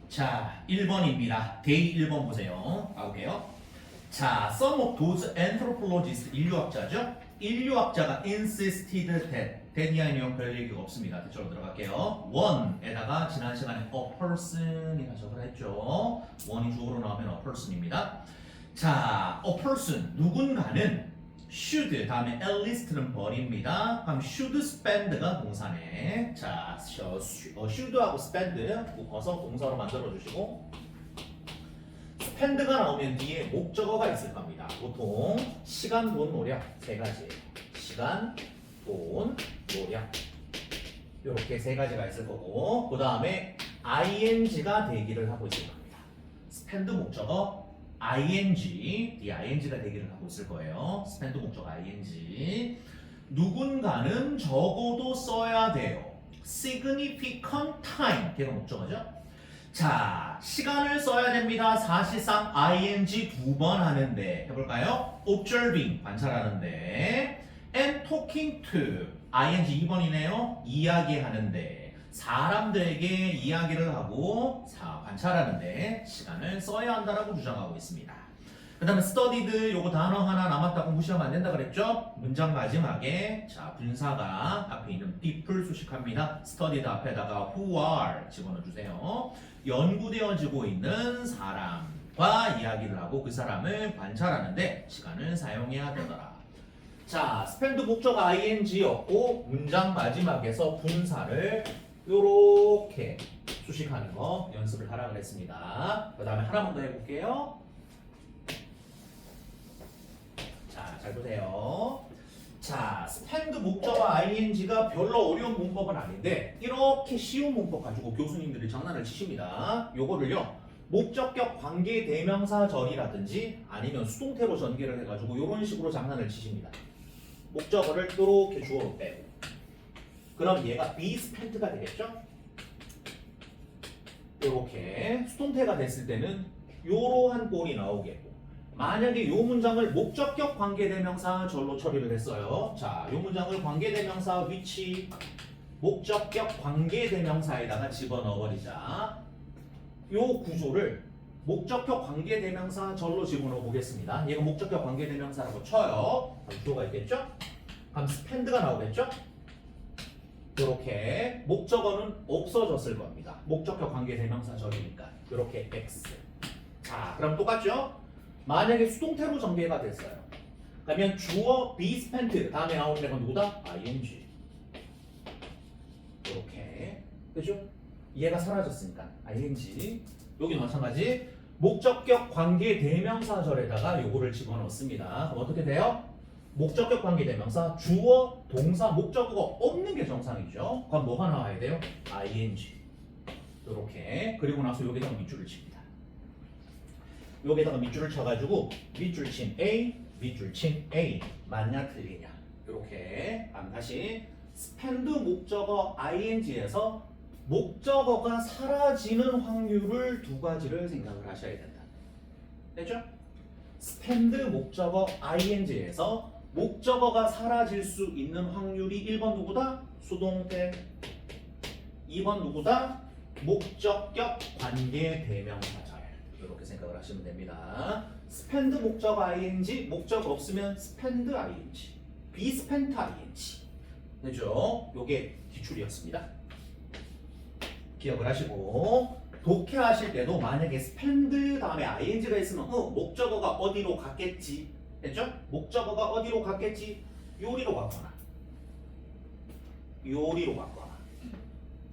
자, 1번입니다. 데이 1번 보세요. 가볼게요. 자, some of those anthropologists, 인류학자죠? 인류학자가 insisted that이 아니면 별 얘기가 없습니다. 대처로 들어갈게요. one에다가 지난 시간에 a person이 가져가 했죠. one이 주어로 나오면 a person입니다. 자, a person, 누군가는 should, 다음에 at least는 벌입니다. 그럼 should spend가 동사네. 자, should하고 spend 묶어서 동사로 만들어주시고 spend가 나오면 뒤에 목적어가 있을 겁니다. 보통 시간, 돈, 노력 세 가지. 시간, 돈, 노력 이렇게 세 가지가 있을 거고 그 다음에 ing가 대기를 하고 있을 겁니다. spend 목적어 ing, 이 ing가 대기를 하고 있을 거예요. spend 목적어 ing. 누군가는 적어도 써야 돼요. significant time, 걔가 목적어죠. 자, 시간을 써야 됩니다. 사실상 ing 두 번 하는데 해볼까요? observing, 관찰하는데 and talking to, ing 2번이네요. 이야기하는데 사람들에게 이야기를 하고 관찰하는데 시간을 써야 한다라고 주장하고 있습니다. 그 다음에 studied, 요거 단어 하나 남았다고 무시하면 안 된다 그랬죠? 문장 마지막에 자 분사가 앞에 있는 people 수식합니다. studied 앞에다가 who are 집어넣어주세요. 연구되어지고 있는 사람과 이야기를 하고 그 사람을 관찰하는데 시간을 사용해야 되더라. 자, spend 목적 ing였고 문장 마지막에서 분사를 요렇게 수식하는 거 연습을 하라 그랬습니다. 그 다음에 하나만 더 해볼게요. 자, 잘 보세요. 자, spend 목적어 ing가 별로 어려운 문법은 아닌데 이렇게 쉬운 문법 가지고 교수님들이 장난을 치십니다. 요거를요 목적격 관계 대명사 절이라든지 아니면 수동태로 전개를 해가지고 이런 식으로 장난을 치십니다. 목적어를 이렇게 주어로 빼고 그럼 얘가 be spent가 되겠죠? 이렇게 수동태가 됐을 때는 이러한 꼴이 나오겠고 만약에 이 문장을 목적격 관계대명사 절로 처리를 했어요. 자, 이 문장을 관계대명사 위치 목적격 관계대명사에다가 집어넣어버리자. 이 구조를 목적격 관계대명사 절로 집어넣어 보겠습니다. 얘가 목적격 관계대명사라고 쳐요. 구조가 있겠죠? 그럼 spend가 나오겠죠? 이렇게 목적어는 없어졌을 겁니다. 목적격 관계대명사 절이니까 이렇게 x. 자, 그럼 똑같죠? 만약에 수동태로 전개가 됐어요. 그러면 주어 be spent 다음에 나오는 애가 누구다? ing. 이렇게 그죠? 얘가 사라졌으니까 ing. 여기 마찬가지 목적격 관계 대명사절에다가 요거를 집어넣습니다. 그럼 어떻게 돼요? 목적격 관계 대명사 주어 동사 목적어가 없는 게 정상이죠. 그럼 뭐가 나와야 돼요? ing. 이렇게 그리고 나서 여기다가 밑줄을 칩니다. 여기다가 밑줄을 쳐가지고 밑줄 친 A, 밑줄 친 A 맞냐 틀리냐 이렇게 다시 spend 목적어 ing에서 목적어가 사라지는 확률을 두 가지를 생각을 하셔야 된다. 됐죠? spend 목적어 ing에서 목적어가 사라질 수 있는 확률이 1번 누구다? 수동태. 2번 누구다? 목적격 관계 대명사절. 이렇게 생각을 하시면 됩니다. spend 목적 ing, 목적 없으면 spend ing, be spent ing. 되죠? 요게 기출이었습니다. 기억을 하시고 독해하실 때도 만약에 spend 다음에 ing가 있으면 목적어가 어디로 갔겠지? 됐죠? 목적어가 어디로 갔겠지? 요리로 갔거나 요리로 갔거나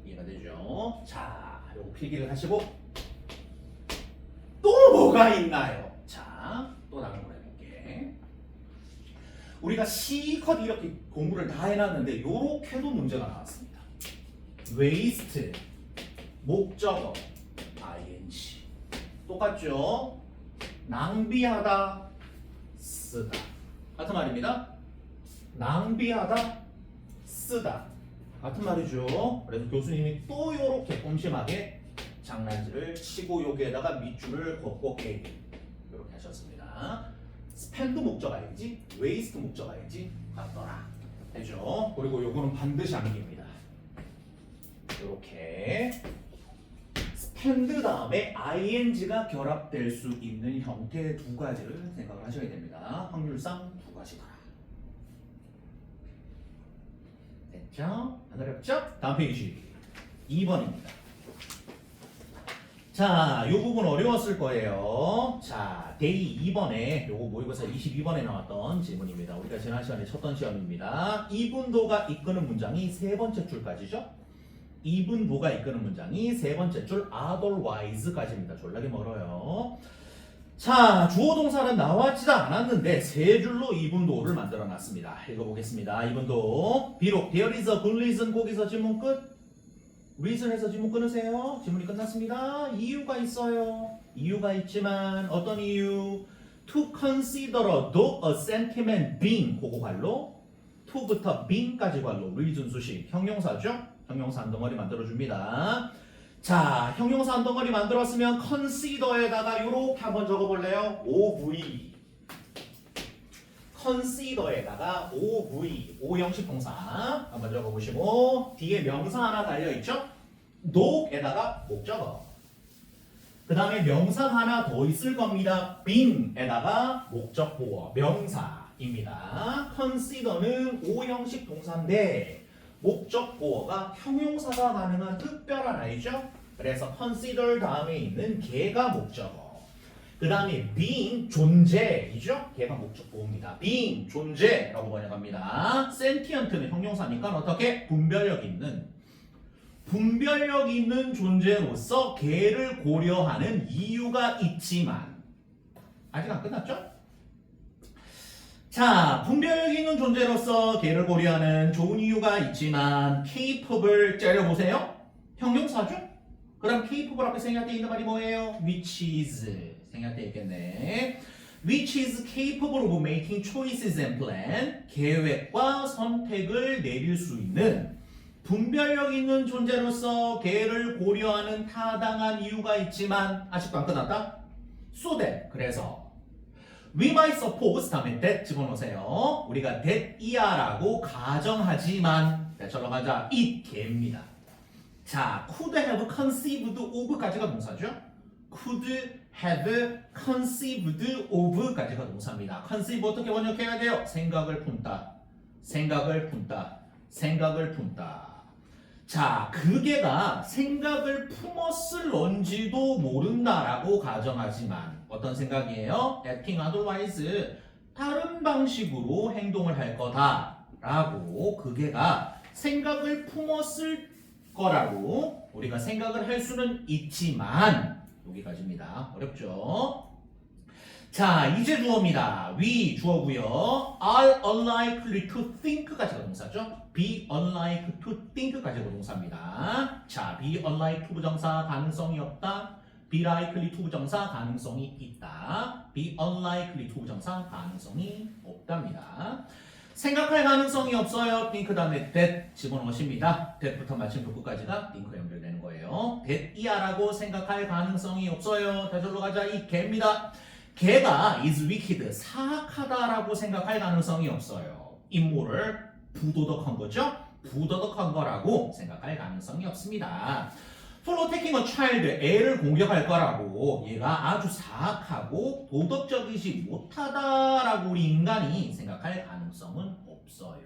이해가 되죠? 자, 요거 필기를 하시고 또 뭐가 있나요? 자, 또 다른 거 해볼게. 우리가 C컷 이렇게 공부를 다 해놨는데 요렇게도 문제가 나왔습니다. waste 목적어 ing 똑같죠? 낭비하다 쓰다 같은 말입니다. 낭비하다 쓰다 같은 말이죠. 그래서 교수님이 또 요렇게 꼼심하게 장난질을 치고 여기에다가 밑줄을 걷고 A 이렇게 하셨습니다. spend 목적 ing, waste 목적 ing 같더라. 되죠? 그리고 요거는 반드시 암기입니다. 이렇게 핸드 다음에 ing가 결합될 수 있는 형태의 두 가지를 생각을 하셔야 됩니다. 확률상 두 가지다. 됐죠? 안 어렵죠? 다음 페이지 2번입니다. 자, 이 부분 어려웠을 거예요. 자, 데이 2번에 요거 모의고사 22번에 나왔던 질문입니다. 우리가 지난 시간에 쳤던 시험입니다. 이분도가 이끄는 문장이 세 번째 줄까지죠? 이분도가 이끄는 문장이 세 번째 줄 otherwise까지입니다. 졸라게 멀어요. 자, 주어 동사는 나왔지도 않았는데 세 줄로 이분도를 만들어 놨습니다. 읽어보겠습니다. 이분도 비록 there is a good reason 거기서 질문 끝. reason에서 질문 끊으세요. 질문이 끝났습니다. 이유가 있어요. 이유가 있지만 어떤 이유? to consider a sentiment being 그거 관로 to부터 being까지 관로 reason 수식 형용사죠. 형용사 한 덩어리 만들어줍니다. 자, 형용사 한 덩어리 만들었으면 consider에다가 요렇게 한번 적어볼래요? OV consider에다가 OV, 오형식 동사 한번 적어보시고 뒤에 명사 하나 달려있죠? no에다가 목적어 그 다음에 명사 하나 더 있을 겁니다. being에다가 목적 보어 명사입니다. consider는 오형식 동사인데 목적 보어가 형용사가 가능한 특별한 아이죠? 그래서 consider 다음에 있는 걔가 목적어 그 다음에 being 존재이죠? 걔가 목적보호입니다. being 존재라고 번역합니다. sentient는 형용사니까 어떻게? 분별력 있는 존재로서 걔를 고려하는 이유가 있지만 아직 안 끝났죠? 자, 분별력 있는 존재로서 걔를 고려하는 좋은 이유가 있지만 capable 째려보세요. 형용사죠? 그럼 capable 앞에 생략되어 있는 말이 뭐예요? which is 생략되어 있겠네. which is capable of making choices and plan 계획과 선택을 내릴 수 있는 분별력 있는 존재로서 걔를 고려하는 타당한 이유가 있지만 아직도 안 끝났다? so that 그래서 we might suppose 다음에 that 집어넣으세요. 우리가 that 이하라고 가정하지만 대처럼 하자 it 개입니다. 자, could have conceived of까지가 동사죠. could have conceived of까지가 동사입니다. conceive 어떻게 번역해야 돼요? 생각을 품다. 자, 그게가 생각을 품었을런지도 모른다라고 가정하지만 어떤 생각이에요? acting otherwise 다른 방식으로 행동을 할 거다라고 그게가 생각을 품었을 거라고 우리가 생각을 할 수는 있지만 여기까지입니다. 어렵죠? 자, 이제 주어입니다. we 주어고요. are unlikely to think까지가 동사죠. be unlikely to think까지가 동사입니다. 자, be unlikely to 부정사 가능성이 없다. be likely to 부정사 가능성이 있다. be unlikely to 부정사 가능성이 없답니다. 생각할 가능성이 없어요. think 다음에 that 집어넣으십니다. that부터 마침표 끝까지가 think 연결되는 거예요. that 이하라고 생각할 가능성이 없어요. 대절로 가자. 이 개입니다. 걔가 is wicked, 사악하다라고 생각할 가능성이 없어요. immoral, 부도덕한 거죠? 부도덕한 거라고 생각할 가능성이 없습니다. For attacking a child, 애를 공격할 거라고 얘가 아주 사악하고 도덕적이지 못하다라고 우리 인간이 생각할 가능성은 없어요.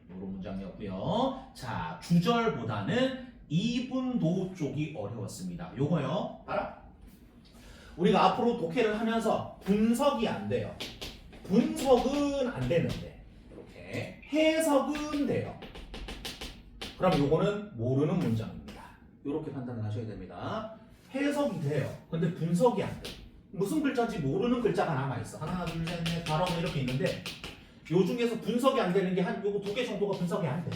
이런 문장이었고요. 자, 주절보다는 이분도 쪽이 어려웠습니다. 요거요. 봐라. 우리가 앞으로 독해를 하면서 분석이 안 돼요. 분석은 안 되는데 이렇게 해석은 돼요. 그럼 요거는 모르는 문장입니다. 이렇게 판단을 하셔야 됩니다. 해석이 돼요. 근데 분석이 안 돼요. 무슨 글자인지 모르는 글자가 남아있어. 하나, 둘, 셋, 넷, 다섯 이렇게 있는데 요 중에서 분석이 안 되는 게 한 요거 2개 정도가 분석이 안 돼.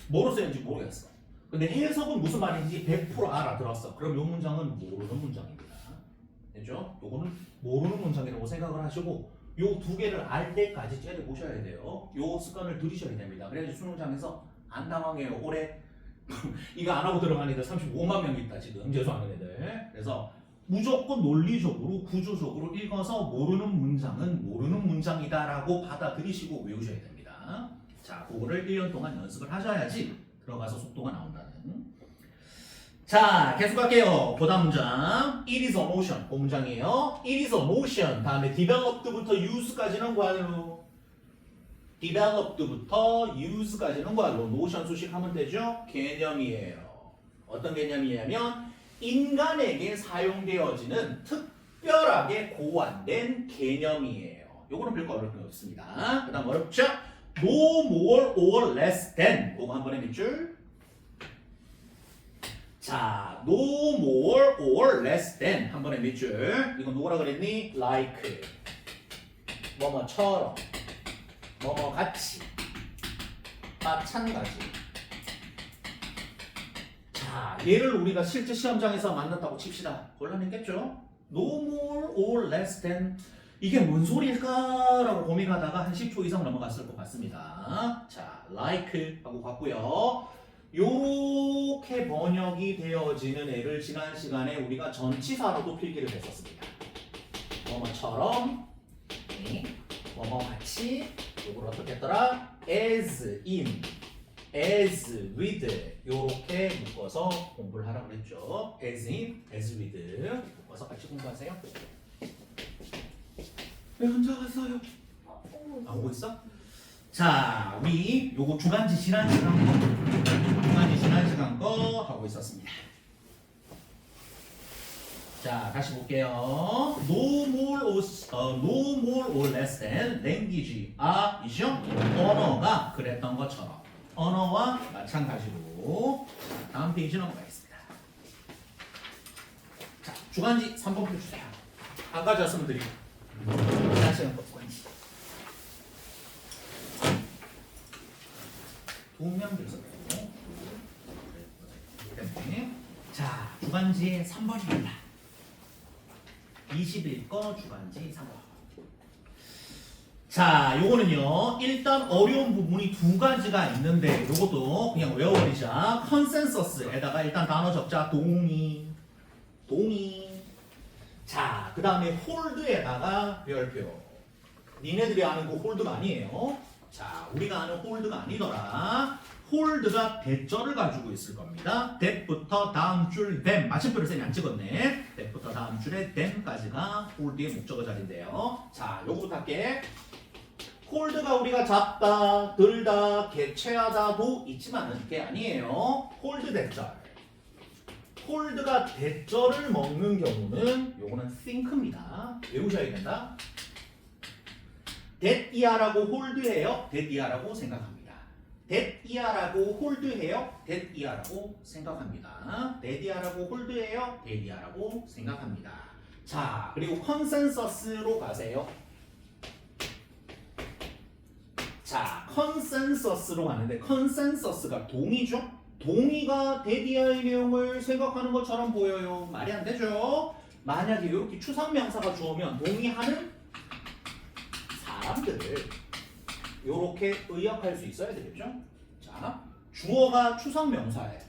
뭐로 쓰였는지 모르겠어. 근데 해석은 무슨 말인지 100% 알아들었어. 그럼 요 문장은 모르는 문장입니다. 됐죠? 요거는 모르는 문장이라고 생각을 하시고 요 2개를 알 때까지 째려 보셔야 돼요. 요 습관을 들이셔야 됩니다. 그래야지 수능장에서 안 당황해요. 올해 이거 안 하고 들어간 애들 35만 명 있다 지금 재수하는 애들. 그래서 무조건 논리적으로 구조적으로 읽어서 모르는 문장은 모르는 문장이다라고 받아들이시고 외우셔야 됩니다. 자, 그거를 1년 동안 연습을 하셔야지 들어가서 속도가 나온다는. 자, 계속 갈게요. 그 다음 문장. It is a motion. 그 문장이에요. It is a motion. 다음에 developed부터 use까지는 관로. developed부터 use까지는 관로. notion 수식하면 되죠? 개념이에요. 어떤 개념이냐면 인간에게 사용되어지는 특별하게 고안된 개념이에요. 요거는 별거 어렵게 없습니다. 그 다음 어렵죠? No more or less than. 그거 한 번에 몇 줄? 자, no more or less than 한 번에 몇 줄? 이거 누구라 그랬니? like 뭐뭐처럼 뭐뭐 같이 마찬가지. 자, 얘를 우리가 실제 시험장에서 만났다고 칩시다. 곤란했겠죠? No more or less than 이게 뭔 소리일까라고 고민하다가 한 10초 이상 넘어갔을 것 같습니다. 자, like 하고 갔고요. 요렇게 번역이 되어지는 애를 지난 시간에 우리가 전치사로도 필기를 했었습니다. 뭐뭐처럼, 뭐뭐 같이, 요걸 어떻게 했더라? as in, as with 요렇게 묶어서 공부를 하라고 그랬죠. as in, as with 묶어서 같이 공부하세요. 왜 혼자 갔어요? 아, 오고 있어? 자, 우리 요거 주간지 지난 시간 거 하고 있었습니다. 자, 다시 볼게요. No more or less than language아 이죠? 언어가 그랬던 것처럼 언어와 마찬가지로. 자, 다음 페이지 넘어가겠습니다. 자, 주간지 3번 펴주세요. 안 가져왔으면 드리고. 지난 시간 거 주간지. 두 명 들었어요. 때문에. 자, 주간지 3번입니다. 21거 주간지 3번. 자, 요거는요. 일단 어려운 부분이 두 가지가 있는데 요것도 그냥 외워버리자. 컨센서스에다가 일단 단어 적자 동의. 자, 그 다음에 홀드에다가 별표. 니네들이 아는 그 홀드가 아니에요. 자, 우리가 아는 홀드가 아니더라. 홀드가 대절을 가지고 있을 겁니다. that부터 다음 줄 them. 마침표를 쌤이 안 찍었네. that부터 다음 줄에 them까지가 홀드의 목적어 자리인데요. 자, 요거부터 할게. 홀드가 우리가 잡다, 들다, 개최하다도 있지만은 그게 아니에요. 홀드 대절. 홀드가 대절을 먹는 경우는 요거는 think입니다. 외우셔야 된다. that 이하라고 홀드해요. that 이하라고 생각합니다. that 이하라고 홀드해요. that 이하라고 생각합니다. that 이하라고 홀드해요. that 이하라고 생각합니다. 자, 그리고 컨센서스로 가세요. 자, 컨센서스로 가는데 컨센서스가 동의죠? 동의가 that 이하의 내용을 생각하는 것처럼 보여요. 말이 안 되죠? 만약에 이렇게 추상명사가 주어면 동의하는 사람들을 이렇게 의역할 수 있어야 되겠죠? 자, 주어가 추상명사예요.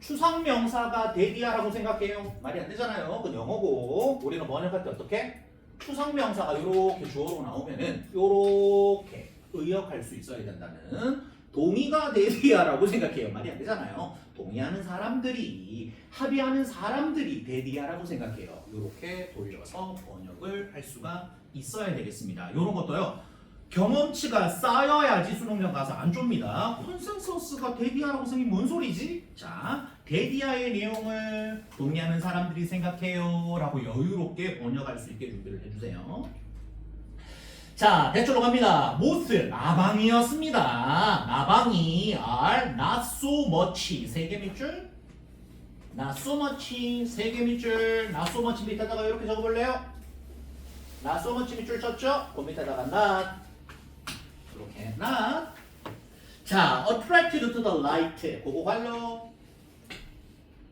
추상명사가 대디하라고 생각해요. 말이 안 되잖아요. 그건 영어고 우리는 번역할 때 어떻게? 추상명사가 이렇게 주어로 나오면은 이렇게 의역할 수 있어야 된다는 동의가 대디하라고 생각해요. 말이 안 되잖아요. 동의하는 사람들이 합의하는 사람들이 대디하라고 생각해요. 이렇게 돌려서 번역을 할 수가 있어야 되겠습니다. 이런 것도요. 경험치가 쌓여야지 수능장 가서 안 줍니다. 컨센서스가 대디하라고 생긴 뭔 소리지? 자, 대디하의 내용을 동의하는 사람들이 생각해요 라고 여유롭게 번역할 수 있게 준비를 해주세요. 자, 대절로 갑니다. most, 나방이었습니다. 나방이 are not so much, 3개 밑줄. not so much, 3개 밑줄. not so much 밑에다가 이렇게 적어볼래요? not so much 밑줄 쳤죠? 그 밑에다가 not. 이렇게 not. 자, attracted to the light, 그거 관로.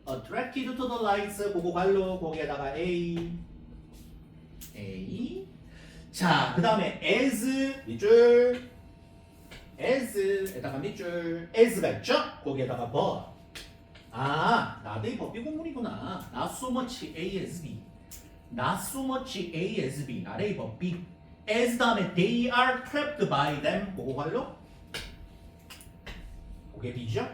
attracted to the lights, 그거 관로. 거기에다가 A. 자, 그 다음에 as 밑줄, as에다가 밑줄, as가 있죠? 거기에다가 but. 아, 나의 법비 공문이구나. not so much A as B. not so much A as B. 나의 법비. as 다음에 they are trapped by them. 그거 관로? 그게 B죠?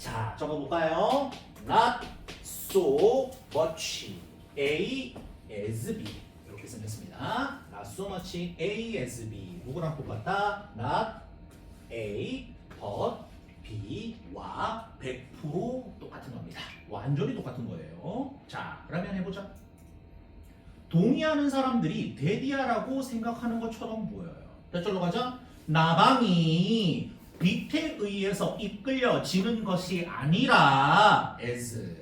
자, 적어볼까요? Not so much A as B. 이렇게 생겼습니다. Not so much A as B. 누구랑 똑같다? Not A but B와 100% 똑같은 겁니다. 완전히 똑같은 거예요. 자, 그러면 해보자. 동의하는 사람들이 데디아라고 생각하는 것처럼 보여요. 저쪽으로 가자. 나방이 빛에 의해서 이끌려지는 것이 아니라 as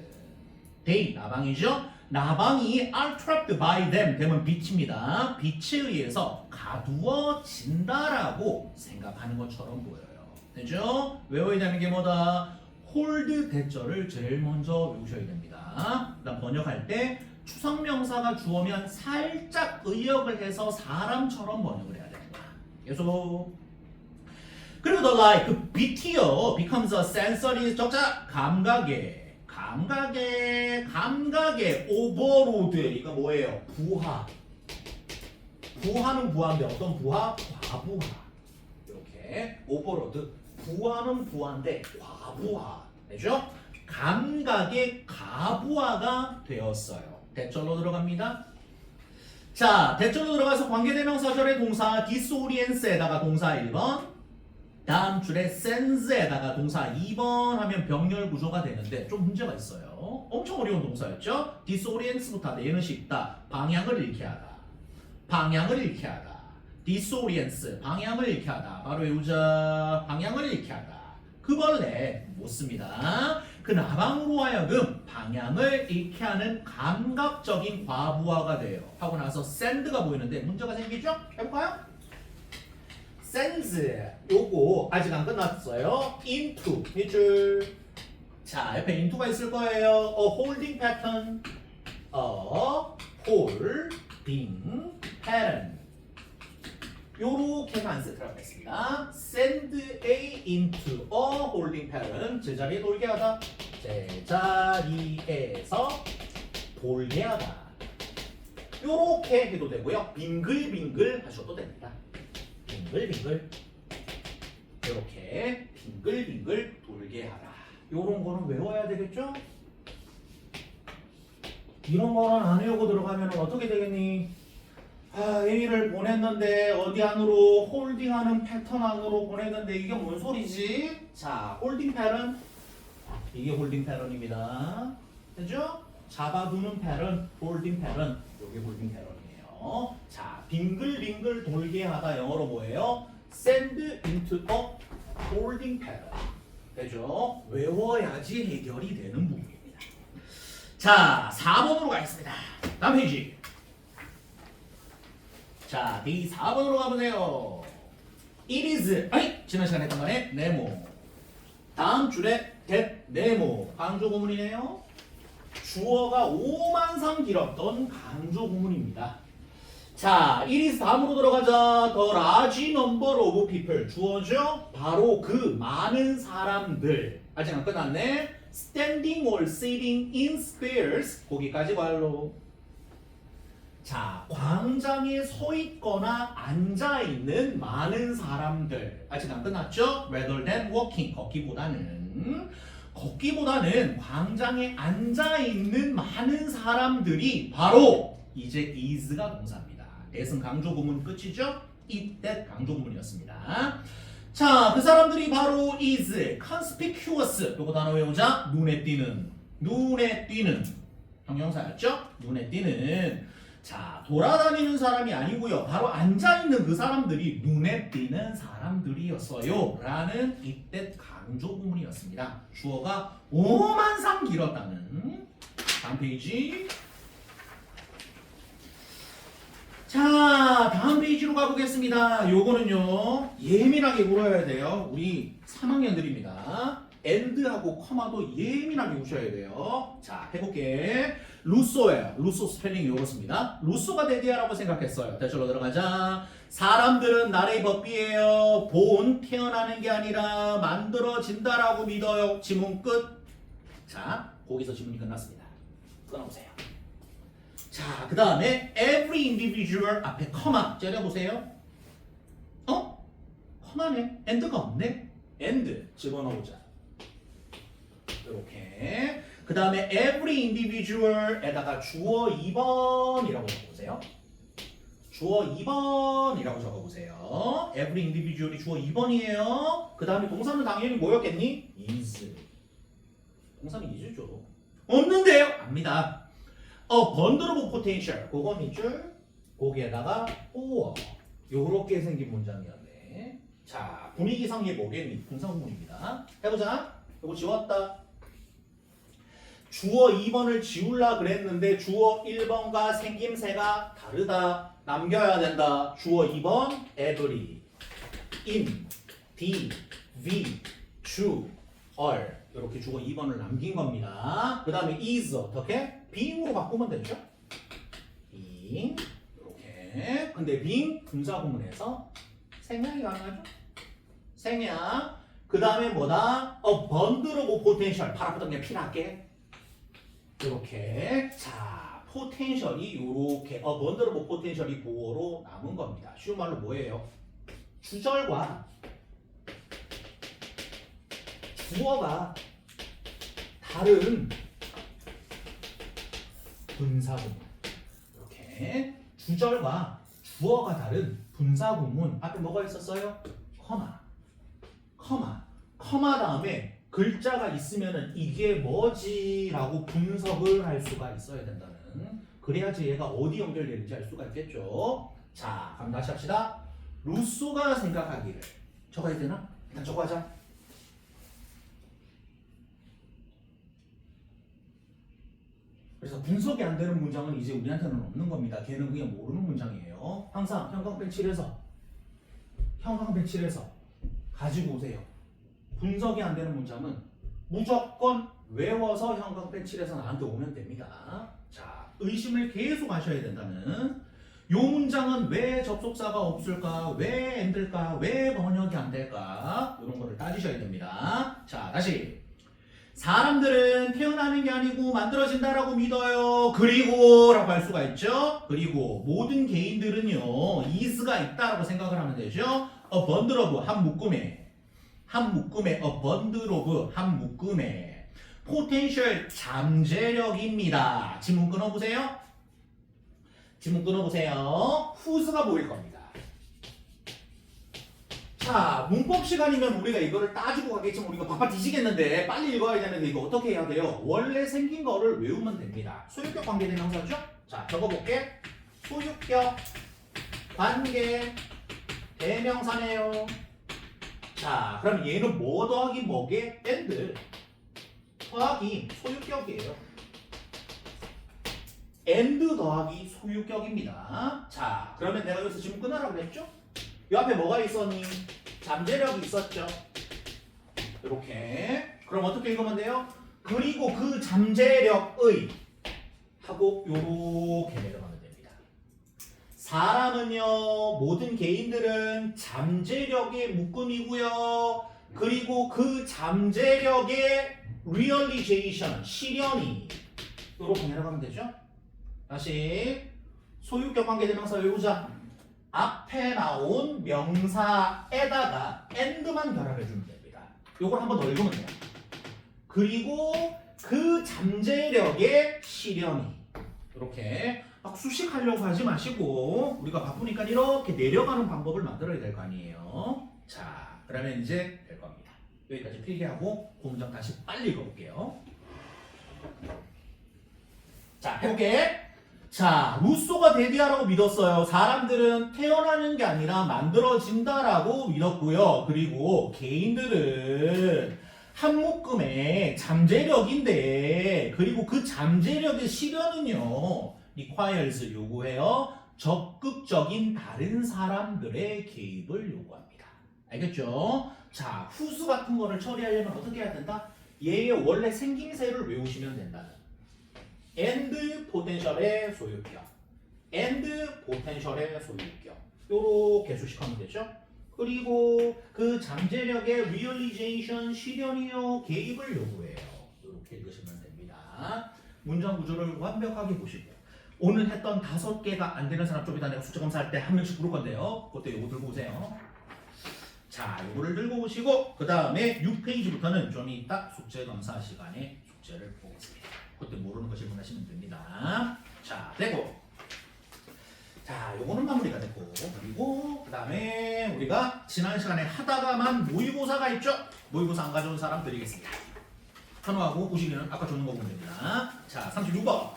they 나방이죠. 나방이 are trapped by them 되면 빛입니다. 빛에 의해서 가두어진다라고 생각하는 것처럼 보여요. 되죠? 외워야 되는 게 뭐다? hold 대절을 제일 먼저 외우셔야 됩니다. 그다음 번역할 때 추상명사가 주어면 살짝 의역을 해서 사람처럼 번역을 해야 되는 거야. 계속. 그리고 the light, 그 빛이요, becomes a sensory 적자 감각의 overload. 이거 뭐예요? 부하. 부하는 부하인데 어떤 부하? 과부하. 이렇게 overload. 부하는 부하인데 과부하. 되죠? 감각의 가부하가 되었어요. 대절로 들어갑니다. 자, 대절로 들어가서 관계대명사절의 동사 disorience에다가 동사 1번, 다음 줄에 sense에다가 동사 2번 하면 병렬 구조가 되는데 좀 문제가 있어요. 엄청 어려운 동사였죠? disorience부터 얘는 쉽다. 방향을 잃게 하다. 방향을 잃게 하다. disorience, 방향을 잃게 하다. 바로 외우자. 방향을 잃게 하다. 그 벌레 못 씁니다. 그 나방으로 하여금 방향을 잃게 하는 감각적인 과부하가 돼요. 하고 나서 send가 보이는데 문제가 생기죠? 해볼까요? sends 요거 아직 안 끝났어요. into 밑줄. 자, 옆에 into가 있을 거예요. A holding pattern. A holding pattern. 요렇게만 세트라고 했습니다. send A into a holding pattern. 제자리에 돌게 하다. 제자리에서 돌게 하다. 요렇게 해도 되고요. 빙글빙글 하셔도 됩니다. 빙글빙글. 요렇게 빙글빙글 돌게 하다. 요런 거는 외워야 되겠죠? 이런 거는 안 외우고 들어가면 어떻게 되겠니? A를 보냈는데 어디 안으로 홀딩하는 패턴 안으로 보냈는데 이게 뭔 소리지? 자, 홀딩 패턴 이게 홀딩 패턴입니다. 그죠? 잡아두는 패턴, 홀딩 패턴 이게 홀딩 패턴이에요. 자, 빙글빙글 돌게 하다 영어로 뭐예요? Send into a holding pattern. 되죠? 외워야지 해결이 되는 부분입니다. 자, 4번으로 가겠습니다. 다음 페이지. 자, D4번으로 가보세요. It is, 지난 시간에 했던 거네. 네모. 다음 줄에 that, 네모. 강조 구문이네요. 주어가 오만상 길었던 강조 구문입니다. 자, it is 다음으로 들어가자. The large number of people. 주어죠? 바로 그 많은 사람들. 아직 안 끝났네. Standing or sitting in squares. 거기까지 관로. 자, 광장에 서 있거나 앉아 있는 많은 사람들. 아직 안 끝났죠? Rather than walking. 걷기보다는 광장에 앉아 있는 많은 사람들이 바로 이제 is가 동사입니다. that은 강조 구문 끝이죠? it, that 강조 구문이었습니다. 자, 그 사람들이 바로 is conspicuous. 요거 단어 외우자. 눈에 띄는. 형용사였죠? 눈에 띄는. 자, 돌아다니는 사람이 아니고요. 바로 앉아있는 그 사람들이 눈에 띄는 사람들이었어요. 라는 이때 강조 구문이었습니다. 주어가 오만상 길었다는. 다음 페이지. 자, 다음 페이지로 가보겠습니다. 요거는요, 예민하게 물어야 돼요. 우리 3학년들입니다. and하고 커마도 예민하게 우셔야 돼요. 자, 해볼게. 루소예요. 루소 스펠링이 이렇습니다. 루소가 데디아라고 생각했어요. 대절로 들어가자. 사람들은 나의 법비예요. 본 태어나는 게 아니라 만들어진다라고 믿어요. 지문 끝. 자, 거기서 지문이 끝났습니다. 끊어보세요. 자, 그 다음에 every individual 앞에 커마 째려보세요. 커마네. and가 없네. and 집어넣어보자. 이렇게. 그 다음에 every individual에다가 주어 2번이라고 적어보세요. 주어 2번이라고 적어보세요. every individual이 주어 2번이에요. 그 다음에 동사는 당연히 뭐였겠니? is. 동사는 is죠. 없는데요? 압니다. bundle of potential. 그거 밑줄. 거기에다가 for. 요렇게 생긴 문장이었네. 자, 분위기상 얘 뭐겠니? 분사구문입니다. 해보자. 이거 지웠다. 주어 2번을 지울라 그랬는데 주어 1번과 생김새가 다르다. 남겨야 된다. 주어 2번 every, in, be, we, 주, are 이렇게 주어 2번을 남긴 겁니다. 그 다음에 is 어떻게? being으로 바꾸면 되죠. being 이렇게. 근데 being 분사구문에서 생략이 가능하죠. 생략. 그 다음에 뭐다? bundle of potential. 바라보던 그냥 필요할게. 이렇게. 자, 포텐셜이 요렇게 bundle of potential이 보어로 남은 겁니다. 쉬운 말로 뭐예요? 주절과 주어가 다른 분사구문. 이렇게 주절과 주어가 다른 분사구문 앞에 뭐가 있었어요? 커마 다음에 글자가 있으면은 이게 뭐지라고 분석을 할 수가 있어야 된다는. 그래야지 얘가 어디 연결되는지 알 수가 있겠죠. 자, 그럼 다시 합시다. 루소가 생각하기를 적어야 되나? 일단 적어하자. 그래서 분석이 안 되는 문장은 이제 우리한테는 없는 겁니다. 걔는 그냥 모르는 문장이에요. 항상 형광펜 칠해서 가지고 오세요. 분석이 안 되는 문장은 무조건 외워서 형광펜 칠해서 나한테 오면 됩니다. 자, 의심을 계속 하셔야 된다는. 요 문장은 왜 접속사가 없을까? 왜 안될까? 왜 번역이 안 될까? 이런 거를 따지셔야 됩니다. 자, 다시. 사람들은 태어나는 게 아니고 만들어진다라고 믿어요. 그리고 라고 할 수가 있죠. 그리고 모든 개인들은요 is가 있다라고 생각을 하면 되죠. a bundle of 한 묶음에 a bundle of 한 묶음에 potential 잠재력입니다. 지문 끊어보세요. who's가 보일 겁니다. 자, 문법 시간이면 우리가 이거를 따지고 가겠지만 우리가 바빠 뒤지겠는데 빨리 읽어야 되는데 이거 어떻게 해야 돼요? 원래 생긴 거를 외우면 됩니다. 소유격 관계대명사죠? 자, 적어볼게. 소유격 관계 대명사네요. 자, 그럼 얘는 뭐 더하기 뭐게? and 더하기 소유격이에요. and 더하기 소유격입니다. 자, 그러면 내가 여기서 지금 끊으라고 그랬죠? 이 앞에 뭐가 있었니? 잠재력이 있었죠. 이렇게. 그럼 어떻게 읽으면 돼요? 그리고 그 잠재력의 하고 요렇게 내려가면 됩니다. 사람은요, 모든 개인들은 잠재력의 묶음이고요. 그리고 그 잠재력의 realization, 실현이 요렇게 내려가면 되죠. 다시 소유격 관계대명사 외우자. 앞에 나온 명사에다가 and만 결합해주면 됩니다. 요걸 한번 더 읽으면 돼요. 그리고 그 잠재력의 실현이 이렇게 막 수식하려고 하지 마시고 우리가 바쁘니까 이렇게 내려가는 방법을 만들어야 될 거 아니에요. 자, 그러면 이제 될 겁니다. 여기까지 필기하고 그 문장 다시 빨리 읽어볼게요. 자, 해볼게. 자, 루소가 데뷔하라고 믿었어요. 사람들은 태어나는 게 아니라 만들어진다라고 믿었고요. 그리고 개인들은 한 묶음의 잠재력인데, 그리고 그 잠재력의 실현은요, requires 요구해요. 적극적인 다른 사람들의 개입을 요구합니다. 알겠죠? 자, 후수 같은 거를 처리하려면 어떻게 해야 된다? 얘의 원래 생김새를 외우시면 된다는. and potential의 소유격, and potential의 소유격 요렇게 수식하면 되죠. 그리고 그 잠재력의 realization 실현이요 개입을 요구해요. 이렇게 읽으시면 됩니다. 문장 구조를 완벽하게 보시고 오늘 했던 5개가 안 되는 사람 좀 이따 내가 숫자 검사할 때 한 명씩 부를 건데요. 그것도 요거 들고 오세요. 자, 요거를 들고 오시고 그 다음에 6페이지부터는 좀 이따 숙제 검사 시간에 숙제를 보겠습니다. 그때 모르는 거 질문하시면 됩니다. 자, 됐고. 자, 요거는 마무리가 됐고, 그리고 그 다음에 우리가 지난 시간에 하다가만 모의고사가 있죠? 모의고사 안 가져온 사람 드리겠습니다. 현우하고 우식이는 아까 줬는 거 보면 됩니다. 자, 36번.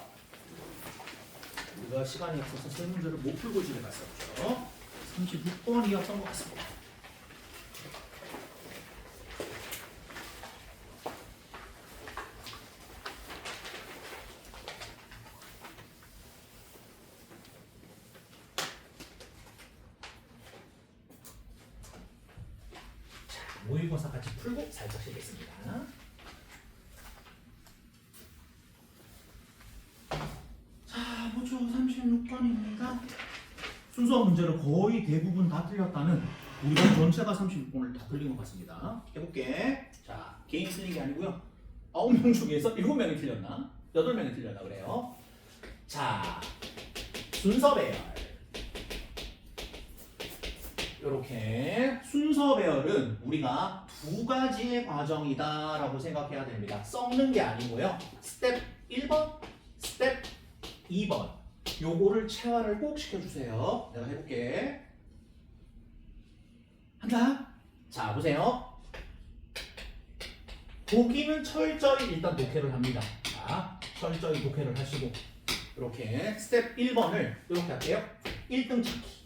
우리가 시간이 없어서 세 문제를 못 풀고 집에 갔었죠. 36번이었던 것 같습니다. 모의고사 같이 풀고 살짝 쉬겠습니다. 자, 보죠. 36번입니다. 순서 문제를 거의 대부분 다 틀렸다는 우리가 전체가 36번을 다 틀린 것 같습니다. 해볼게. 자, 개인 틀린 게 아니고요. 9명 중에서 7명이 틀렸나? 8명이 틀렸나 그래요. 자, 순서 배열. 이렇게 순서 배열은 우리가 두 가지의 과정이다라고 생각해야 됩니다. 썩는 게 아니고요. 스텝 1번, 스텝 2번. 요거를 체화를 꼭 시켜주세요. 내가 해볼게. 한다. 자, 보세요. 보기는 철저히 일단 독해를 합니다. 자, 철저히 독해를 하시고 이렇게 스텝 1번을 이렇게 할게요. 1등 찾기.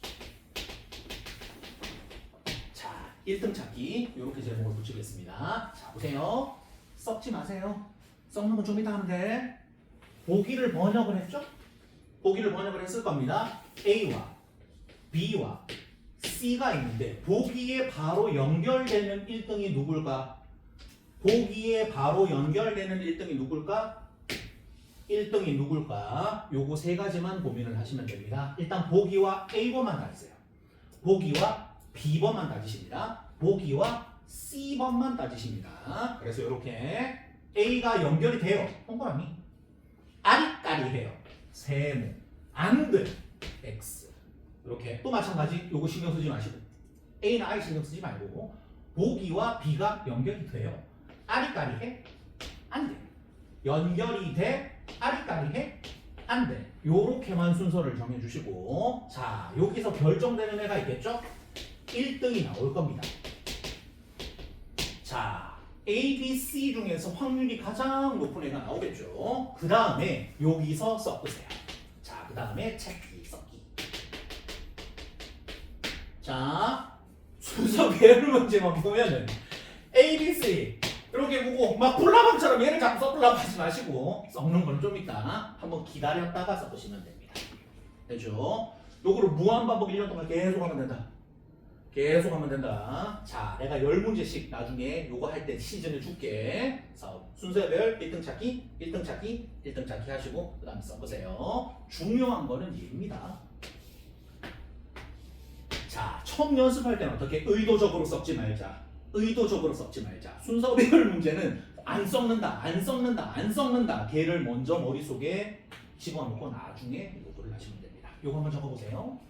1등 찾기 이렇게 제목을 붙이겠습니다. 자, 보세요. 썩지 마세요. 썩는 건 좀 이따 하면 돼. 보기를 번역을 했죠? 보기를 번역을 했을 겁니다. A와 B와 C가 있는데 보기에 바로 연결되는 1등이 누굴까? 보기에 바로 연결되는 1등이 누굴까? 1등이 누굴까? 요거 세 가지만 고민을 하시면 됩니다. 일단 보기와 A번만 따지세요. 보기와 B번만 따지십니다. 보기와 C번만 따지십니다. 그래서 이렇게 A가 연결이 돼요. 동그라미. 아리까리해요. 세모. 안 돼. X. 이렇게 또 마찬가지. 요거 신경 쓰지 마시고 A나 I 신경 쓰지 말고 보기와 B가 연결이 돼요. 아리까리해? 안 돼. 연결이 돼? 아리까리해? 안 돼. 요렇게만 순서를 정해주시고 자, 여기서 결정되는 애가 있겠죠? 1등이 나올 겁니다. 자, A, B, C 중에서 확률이 가장 높은 애가 나오겠죠. 그 다음에 여기서 섞으세요. 자, 그 다음에 찾기, 섞기. 자, 순서 배열 문제만 보면은 A, B, C 이렇게 보고 막 콜라방처럼 얘를 자꾸 섞으려고 하지 마시고 섞는 건 좀 이따 한번 기다렸다가 섞으시면 됩니다. 되죠? 요거를 무한반복 1년 동안 계속 하면 된다. 계속 하면 된다. 자, 내가 10문제씩 나중에 요거 할 때 시즌을 줄게. 그래서 순서별 1등 찾기, 1등 찾기, 1등 찾기 하시고 그 다음에 써보세요. 중요한 거는 얘입니다. 자, 처음 연습할 때는 어떻게 의도적으로 섞지 말자. 의도적으로 섞지 말자. 순서별 문제는 안 섞는다, 안 섞는다, 안 섞는다. 걔를 먼저 머릿속에 집어넣고 나중에 요거를 하시면 됩니다. 요거 한번 적어보세요.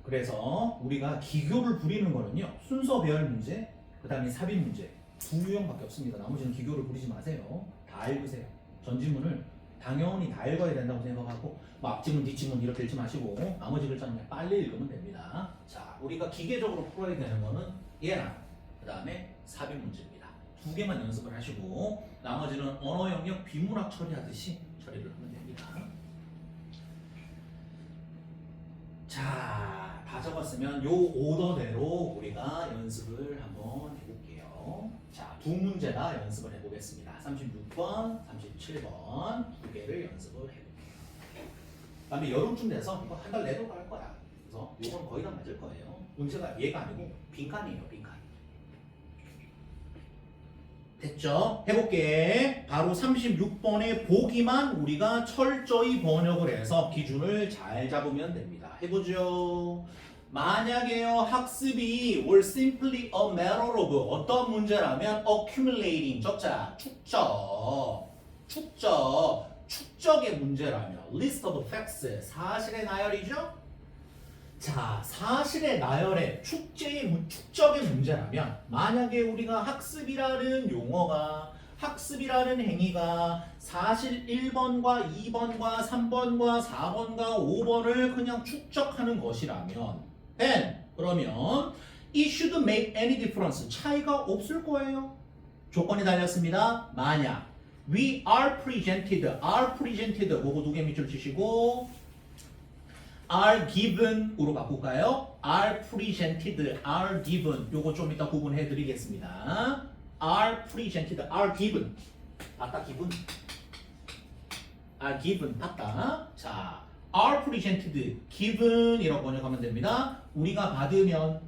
그래서 우리가 기교를 부리는 거는요. 순서 배열 문제, 그 다음에 삽입 문제 두 유형밖에 없습니다. 나머지는 기교를 부리지 마세요. 다 읽으세요. 전지문을 당연히 다 읽어야 된다고 생각하고 뭐 앞지문, 뒷지문 이렇게 읽지 마시고 나머지 글자는 그냥 빨리 읽으면 됩니다. 자, 우리가 기계적으로 풀어야 되는 거는 얘랑 그 다음에 삽입 문제입니다. 두 개만 연습을 하시고 나머지는 언어 영역 비문학 처리하듯이 처리를 하면 됩니다. 자, 다 적었으면 요 오더대로 우리가 연습을 한번 해볼게요. 자, 두 문제나 연습을 해보겠습니다. 36번, 37번 두 개를 연습을 해볼게요. 그다음에 여름쯤 돼서 이거 한 달 내도 갈 거야. 그래서 이건 거의 다 맞을 거예요. 문제가 얘가 아니고 빈칸이에요, 빈칸. 됐죠? 해볼게. 바로 36번의 보기만 우리가 철저히 번역을 해서 기준을 잘 잡으면 됩니다. 해보죠. 만약에요 학습이 were simply a matter of 어떤 문제라면 accumulating 적자 축적의 문제라면 list of facts 사실의 나열이죠. 자, 사실의 나열의 축적의 문제라면 만약에 우리가 학습이라는 용어가 학습이라는 행위가 사실 1번과 2번과 3번과 4번과 5번을 그냥 축적하는 것이라면 then 그러면 it should make any difference 차이가 없을 거예요. 조건이 달렸습니다. 만약 we are presented 보고 두 개 밑줄 치시고 are given으로 바꿀까요? are presented, are given 요거 좀 이따 구분해 드리겠습니다. are presented, are given 봤다 기분? are given 봤다. 자, are presented, given 이라고 번역하면 됩니다. 우리가 받으면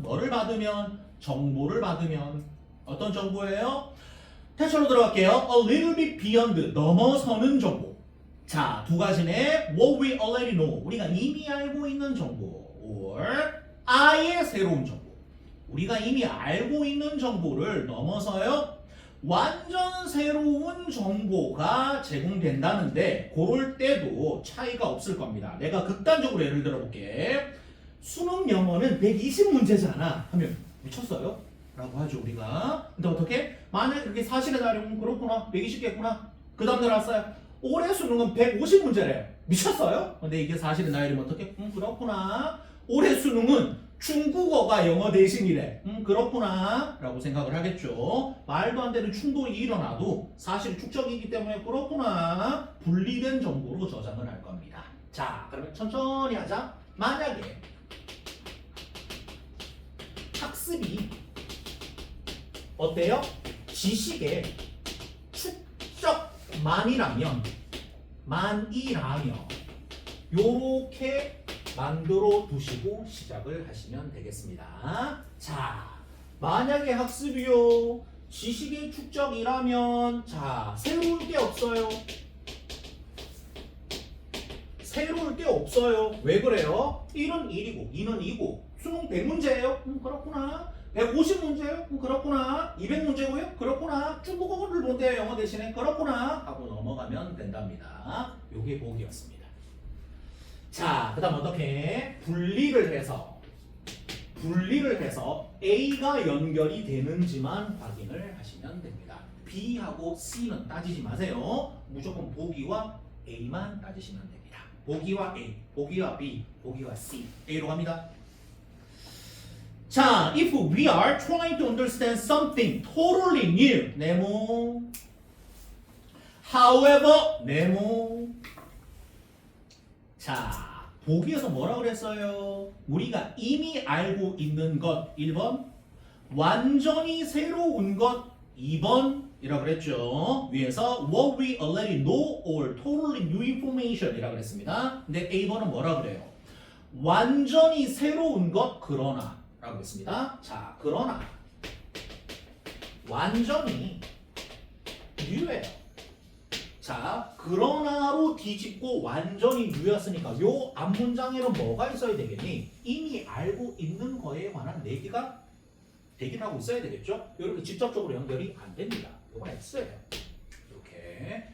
뭐를 받으면 정보를 받으면 어떤 정보예요? 태초로 들어갈게요. A little bit beyond 넘어서는 정보. 자, 두 가지네. What we already know. 우리가 이미 알고 있는 정보. or 아예 새로운 정보. 우리가 이미 알고 있는 정보를 넘어서요. 완전 새로운 정보가 제공된다는데 그럴 때도 차이가 없을 겁니다. 내가 극단적으로 예를 들어볼게. 수능 영어는 120문제잖아 하면 미쳤어요? 라고 하죠 우리가. 근데 어떻게? 만약에 그렇게 사실에 따르면 그렇구나 120개구나 그 다음 날왔어요. 올해 수능은 150문제래요. 미쳤어요? 근데 이게 사실은 나이면 어떻게? 그렇구나. 올해 수능은 중국어가 영어 대신이래. 그렇구나. 라고 생각을 하겠죠. 말도 안 되는 충돌이 일어나도 사실 축적이기 때문에 그렇구나. 분리된 정보로 저장을 할 겁니다. 자, 그러면 천천히 하자. 만약에 학습이 어때요? 지식의 축적만이라면 요렇게 만들어 두시고 시작을 하시면 되겠습니다. 자, 만약에 학습이요 지식의 축적이라면 자, 새로울 게 없어요. 새로울 게 없어요. 왜 그래요? 1은 1이고 2는 2고 수능 100문제예요? 그렇구나. 150문제요? 그렇구나. 200문제고요? 그렇구나. 중국어를 본대요. 영어 대신에 그렇구나. 하고 넘어가면 된답니다. 요게 보기였습니다. 자, 그 다음 어떻게? 분리를 해서 A가 연결이 되는지만 확인을 하시면 됩니다. B하고 C는 따지지 마세요. 무조건 보기와 A만 따지시면 됩니다. 보기와 A, 보기와 B, 보기와 C. A로 갑니다. 자, if we are trying to understand something totally new, 네모. However, 네모. 자, 보기에서 뭐라 그랬어요? 우리가 이미 알고 있는 것 1번, 완전히 새로운 것 2번 이라고 그랬죠. 위에서 what we already know or totally new information 이라고 그랬습니다. 근데 A번은 뭐라 그래요? 완전히 새로운 것 그러나 라고 했습니다. 자, 그러나 완전히 뉴예요. 자, 그러나로 뒤집고 완전히 뉴였으니까 요 앞문장에는 뭐가 있어야 되겠니? 이미 알고 있는 거에 관한 얘기가 대기를 하고 있어야 되겠죠? 이렇게 직접적으로 연결이 안 됩니다. 요건 X예요. 이렇게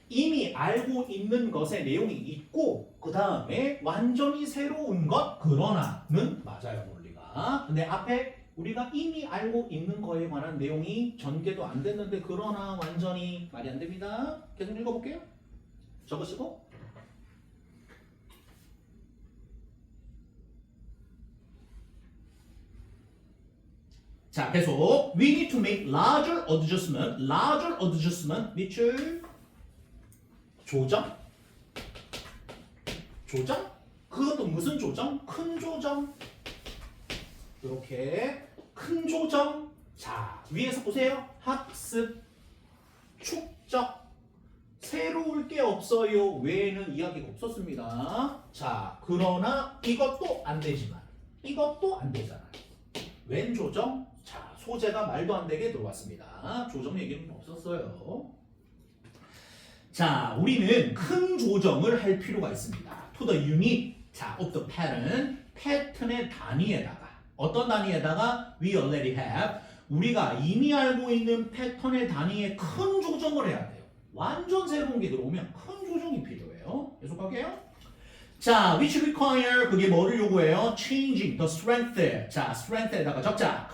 이미 알고 있는 것의 내용이 있고 그 다음에 완전히 새로운 것 그러나는 맞아요. 근데 앞에 우리가 이미 알고 있는 거에 관한 내용이 전개도 안 됐는데 그러나 완전히 말이 안 됩니다. 계속 읽어볼게요. 적으시고 자, 계속 we need to make larger adjustment 밑줄 조정 조정? 그것도 무슨 조정? 큰 조정. 이렇게 큰 조정. 자, 위에서 보세요. 학습, 축적. 새로울 게 없어요. 외에는 이야기가 없었습니다. 자, 그러나 이것도 안 되지만 이것도 안 되잖아요. 웬 조정? 자, 소재가 말도 안 되게 들어왔습니다. 조정 얘기는 없었어요. 자, 우리는 큰 조정을 할 필요가 있습니다. To the unit, 자, of the pattern, 패턴의 단위에다가 어떤 단위에다가 we already have, 우리가 이미 알고 있는 패턴의 단위에 큰 조정을 해야 돼요. 완전 새로운 게 들어오면 큰 조정이 필요해요. 계속할게요. 자, which require, 그게 뭐를 요구해요? Changing the strength. 자, strength에다가 적자,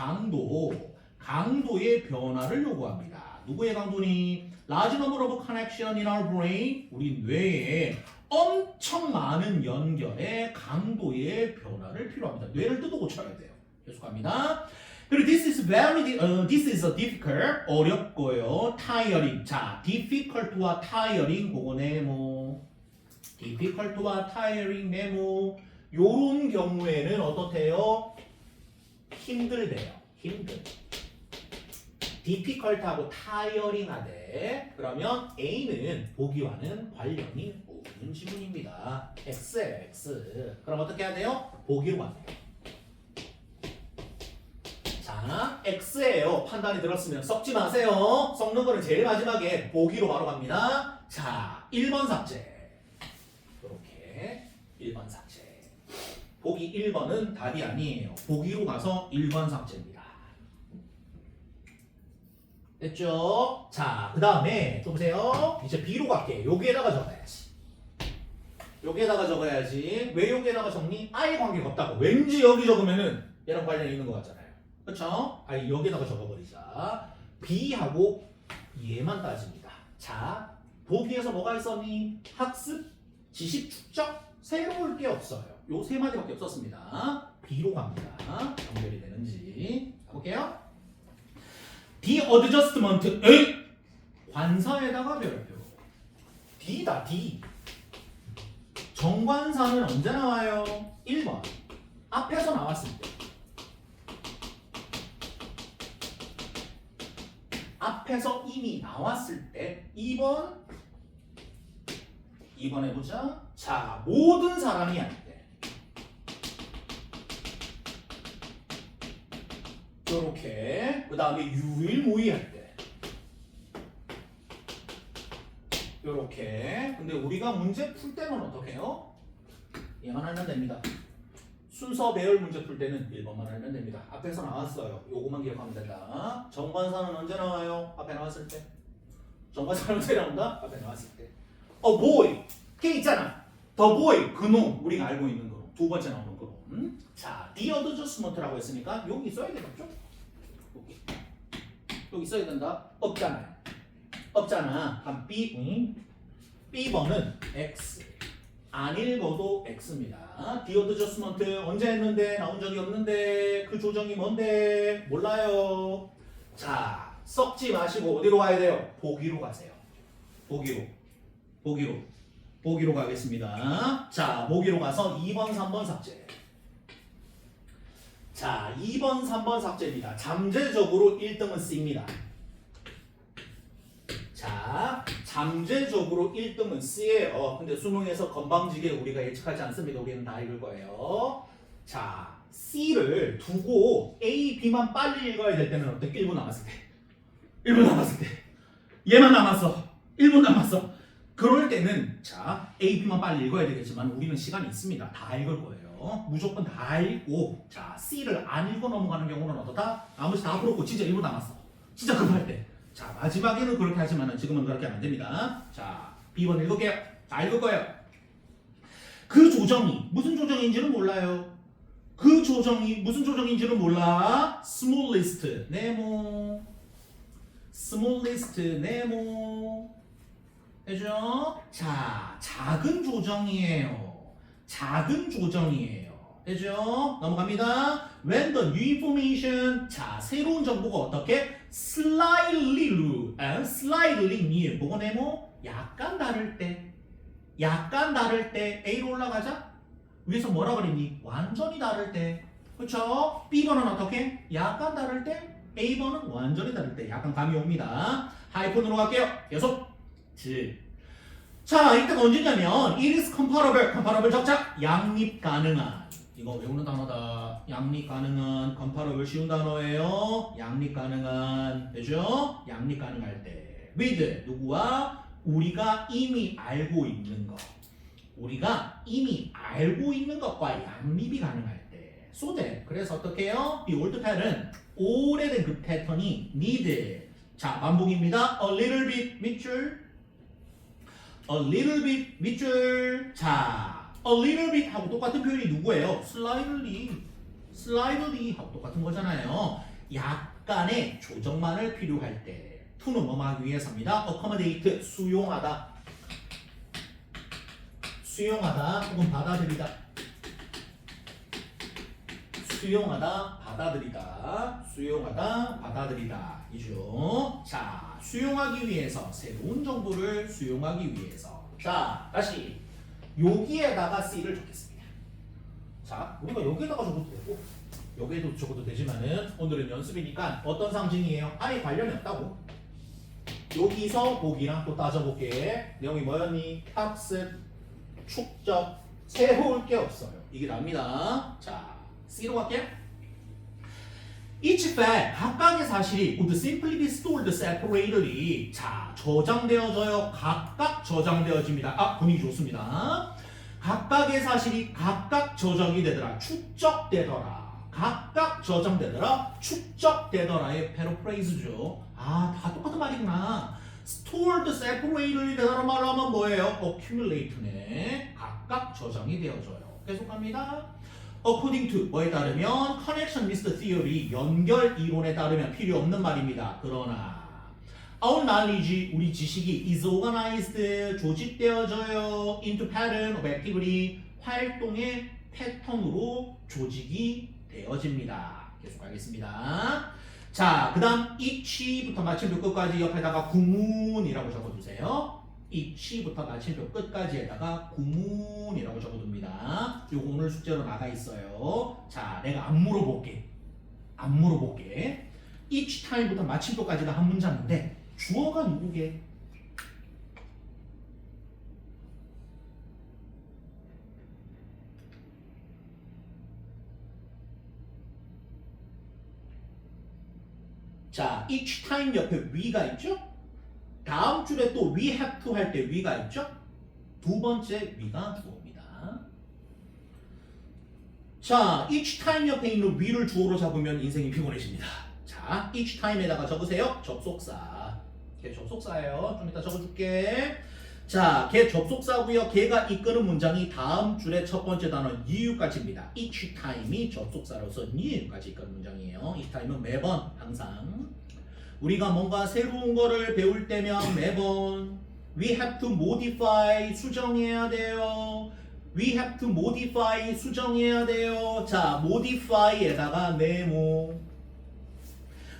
강도의 변화를 요구합니다. 누구의 강도니? Large number of connection in our brain. 우리 뇌에 엄청 많은 연결의 강도의 변화를 필요합니다. 뇌를 뜯어 고쳐야 돼요. 계속합니다. 그리고 this is a difficult, 어렵고요. tiring. 자, difficult와 tiring, 그거 네모. difficult와 tiring 네모. 요런 경우에는 어떻대요? 힘들대요. 힘들. difficult하고 tiring 하되, 그러면 A는 보기와는 관련이 없는 지문입니다. X예요, X. 그럼 어떻게 해야 돼요? 보기로 가야 돼요. 자, X예요. 판단이 들었으면 섞지 마세요. 섞는 거는 제일 마지막에 보기로 바로 갑니다. 자, 1번 삭제. 이렇게 1번 삭제. 보기 1번은 답이 아니에요. 보기로 가서 1번 삭제입니다. 됐죠? 자, 그 다음에 또 보세요. 이제 B로 갈게. 여기에다가 적어야지. 여기에다가 적어야지. 왜 여기에다가 적니? 아예 관계가 없다고. 왠지 여기 적으면은 얘랑 관련이 있는 것 같잖아요. 그렇죠? 아니, 여기에다가 적어버리자. B하고 얘만 따집니다. 자, 보기에서 뭐가 있었니? 학습, 지식, 축적, 새로울 게 없어요. 요 세 마디밖에 없었습니다. B로 갑니다. 연결이 되는지 볼게요. The adjustment, 관사에다가 별표. D다, D. 정관사는 언제 나와요? 1번. 앞에서 나왔을 때. 앞에서 이미 나왔을 때. 2번 해보자. 자, 모든 사람이 할 때. 요렇게. 그 다음에 유일무이할 때. 요렇게. 근데 우리가 문제 풀 때는 어떻게 해요? 얘만 하면 됩니다. 순서 배열 문제 풀 때는 1번만 하면 됩니다. 앞에서 나왔어요. 요거만 기억하면 된다. 정관사는 언제 나와요? 앞에 나왔을 때. 정관사는 언제 나온다? 앞에 나왔을 때. boy. 걔 있잖아. the boy. 그놈. 우리가 알고 있는 거. 두 번째 나오는 거. 자, the adjustment라고 했으니까 여기 써야 되겠죠? 여기 써야 된다. 없잖아요. 없잖아. 그럼 B번은 X. 안 읽어도 X입니다. The adjustment 언제 했는데? 나온 적이 없는데. 그 조정이 뭔데? 몰라요. 자, 썩지 마시고 어디로 가야 돼요? 보기로 가세요. 보기로 가겠습니다. 자, 보기로 가서 2번, 3번 삭제. 자, 2번, 3번 삭제입니다. 잠재적으로 1등은 C입니다. 자, 잠재적으로 1등은 C예요. 근데 수능에서 건방지게 우리가 예측하지 않습니다. 우리는 다 읽을 거예요. 자, C를 두고 A, B만 빨리 읽어야 될 때는 어떻게? 1분 남았을 때. 1분 남았을 때. 얘만 남았어. 1분 남았어. 그럴 때는 자, A, B만 빨리 읽어야 되겠지만 우리는 시간이 있습니다. 다 읽을 거예요. 무조건 다 읽고, 자, C를 안 읽고 넘어가는 경우는 어떻다? 나머지 다 풀었고 진짜 1분 남았어. 진짜 급할 때. 자, 마지막에는 그렇게 하지만 지금은 그렇게 하면 안 됩니다. 자, B번 읽을게요. 다 읽을 거예요. 그 조정이 무슨 조정인지는 몰라요. 그 조정이 무슨 조정인지는 몰라. smallest 네모. smallest 네모. 되죠? 자, 작은 조정이에요. 작은 조정이에요. 되죠? 넘어갑니다. When the new information, 자, 새로운 정보가 어떻게? slightly new, slightly new, 뭐고 네모? 약간 다를 때. 약간 다를 때 A로 올라가자. 위에서 뭐라 그랬니? 완전히 다를 때. 그렇죠? B번은 어떻게? 약간 다를 때 A번은 완전히 다를 때. 약간 감이 옵니다. 하이픈으로 갈게요. 계속. 자, 이때가 언제냐면 it is comparable. comparable 적자. 양립 가능한. 이거 외우는 단어다. 양립 가능한. comparable 쉬운 단어예요. 양립 가능한. 되죠? 양립 가능할 때. with 누구와? 우리가 이미 알고 있는 것. 우리가 이미 알고 있는 것과 양립이 가능할 때. so that. 그래서 어떻게 해요? The old pattern. 오래된 그 패턴이 need. 자, 반복입니다. A little bit 밑줄. A little bit 밑줄. 자, a little bit 하고 똑같은 표현이 누구예요? slightly. slightly 하고 똑같은 거잖아요. 약간의 조정만을 필요할 때. to는 뭐뭐 하기 위해서입니다. accommodate. 수용하다. 수용하다 혹은 받아들이다. 수용하다, 받아들이다. 수용하다, 받아들이다. 이죠. 자, 수용하기 위해서, 새로운 정보를 수용하기 위해서. 자, 다시 여기에다가 C를 적겠습니다. 자, 우리가 여기에다가 적어도 되고 여기에도 적어도 되지만은 오늘은 연습이니까 어떤 상징이에요? 아예 관련이 없다고. 여기서 보기랑 또 따져볼게. 내용이 뭐였니? 학습, 축적, 세워올 게 없어요. 이게 납니다. 자, C로 갈게요. Each fact, 각각의 사실이 would simply be stored separately. 자, 저장되어져요. 각각 저장되어집니다. 아, 분위기 좋습니다. 각각의 사실이 각각 저장이 되더라. 축적되더라. 각각 저장되더라. 축적되더라의 패러프레이즈죠. 아, 다 똑같은 말이구나. stored separately 되다는 말로 하면 뭐예요? accumulate네. 각각 저장이 되어져요. 계속합니다. according to 뭐에 따르면 connectionist theory 연결 이론에 따르면 필요 없는 말입니다. 그러나 our knowledge 우리 지식이 is organized 조직되어져요 into pattern of activity 활동의 패턴으로 조직이 되어집니다. 계속 가겠습니다. 자, 그 다음 each부터 마침표 끝까지 옆에다가 구문이라고 적어두세요. each부터 마침표 끝까지에다가 구문이라고 적어둡니다. 요거 오늘 숙제로 나가 있어요. 자, 내가 안 물어볼게. each time부터 마침표까지가 한 문장인데 주어가 누구게? 자, each time 옆에 we가 있죠? 다음 줄에 또 we have to 할 때 we가 있죠? 두 번째 we가 주어입니다. 자, each time 옆에 있는 we를 주어로 잡으면 인생이 피곤해집니다. 자, each time에다가 적으세요. 접속사. 걔 접속사예요. 좀 이따 적어줄게. 자, 걔 접속사고요. 걔가 이끄는 문장이 다음 줄의 첫 번째 단어 new까지입니다. each time이 접속사로서 new까지 이끄는 문장이에요. each time은 매번, 항상. 우리가 뭔가 새로운 거를 배울 때면 매번 we have to modify 수정해야 돼요. we have to modify 수정해야 돼요. 자, modify에다가 네모.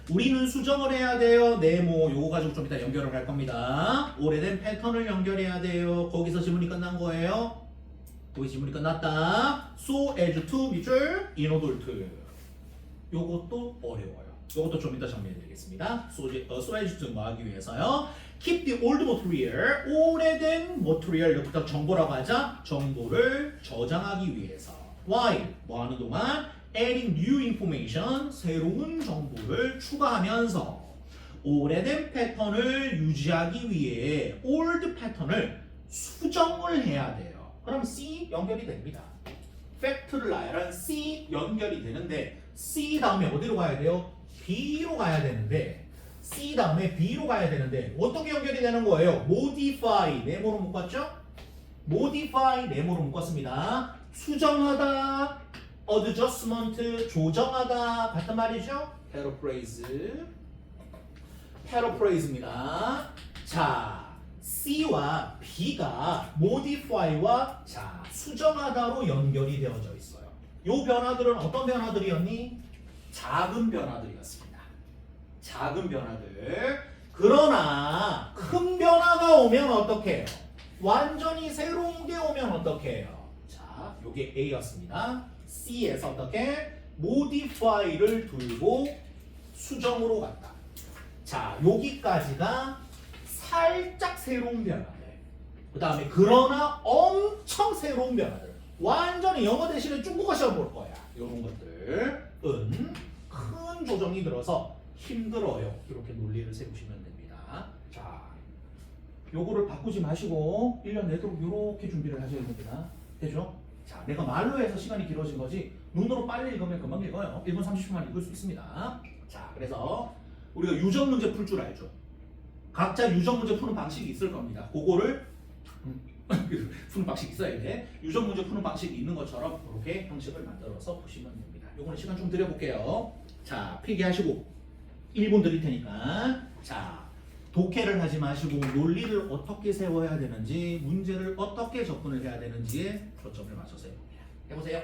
우리는 수정을 해야 돼요. 네모. 요거 가지고 좀 이따 연결을 할 겁니다. 오래된 패턴을 연결해야 돼요. 거기서 지문이 끝난 거예요. 거기 지문이 끝났다. so as to 밑줄 in order to. 요것도 어려워요. 이것도 좀 이따 정리해드리겠습니다. so as to 뭐 하기 위해서요? keep the old material, 오래된 material, 여기다 정보라고 하자. 정보를 저장하기 위해서. why? 뭐 하는 동안? adding new information, 새로운 정보를 추가하면서 오래된 패턴을 유지하기 위해 old 패턴을 수정을 해야 돼요. 그럼 C 연결이 됩니다. 팩트를 나열한 C 연결이 되는데 C 다음에 어디로 가야 돼요? B로 가야 되는데 C 다음에 B로 가야 되는데 어떻게 연결이 되는 거예요? modify 네모로 묶었죠? modify 네모로 묶었습니다. 수정하다, adjustment 조정하다 같은 말이죠? paraphrase입니다. 자, C와 B가 modify와 자 수정하다로 연결이 되어져 있어요. 요 변화들은 어떤 변화들이었니? 작은 변화들이었습니다. 작은 변화들. 그러나 큰 변화가 오면 어떻게 해요? 완전히 새로운 게 오면 어떻게 해요? 자, 요게 A였습니다. C에서 어떻게? modify를 들고 수정으로 갔다. 자, 여기까지가 살짝 새로운 변화들. 그 다음에 그러나 엄청 새로운 변화들. 완전히 영어 대신에 중국어 시험 볼 거야. 이런 것들은 큰 조정이 들어서 힘들어요. 이렇게 논리를 세우시면 됩니다. 자, 요거를 바꾸지 마시고 1년 내도록 이렇게 준비를 하셔야 됩니다. 되죠? 자, 내가 말로 해서 시간이 길어진 거지 눈으로 빨리 읽으면 금방 읽어요. 1분 30초만 읽을 수 있습니다. 자, 그래서 우리가 유적 문제 풀 줄 알죠? 각자 유적 문제 푸는 방식이 있을 겁니다. 그거를 푸는 방식이 있어야 돼. 유적 문제 푸는 방식이 있는 것처럼 이렇게 형식을 만들어서 푸시면 됩니다. 요거는 시간 좀 드려볼게요. 자, 필기하시고 1분 드릴 테니까. 자, 독해를 하지 마시고 논리를 어떻게 세워야 되는지, 문제를 어떻게 접근을 해야 되는지에 초점을 맞춰서 해봅니다. 해보세요.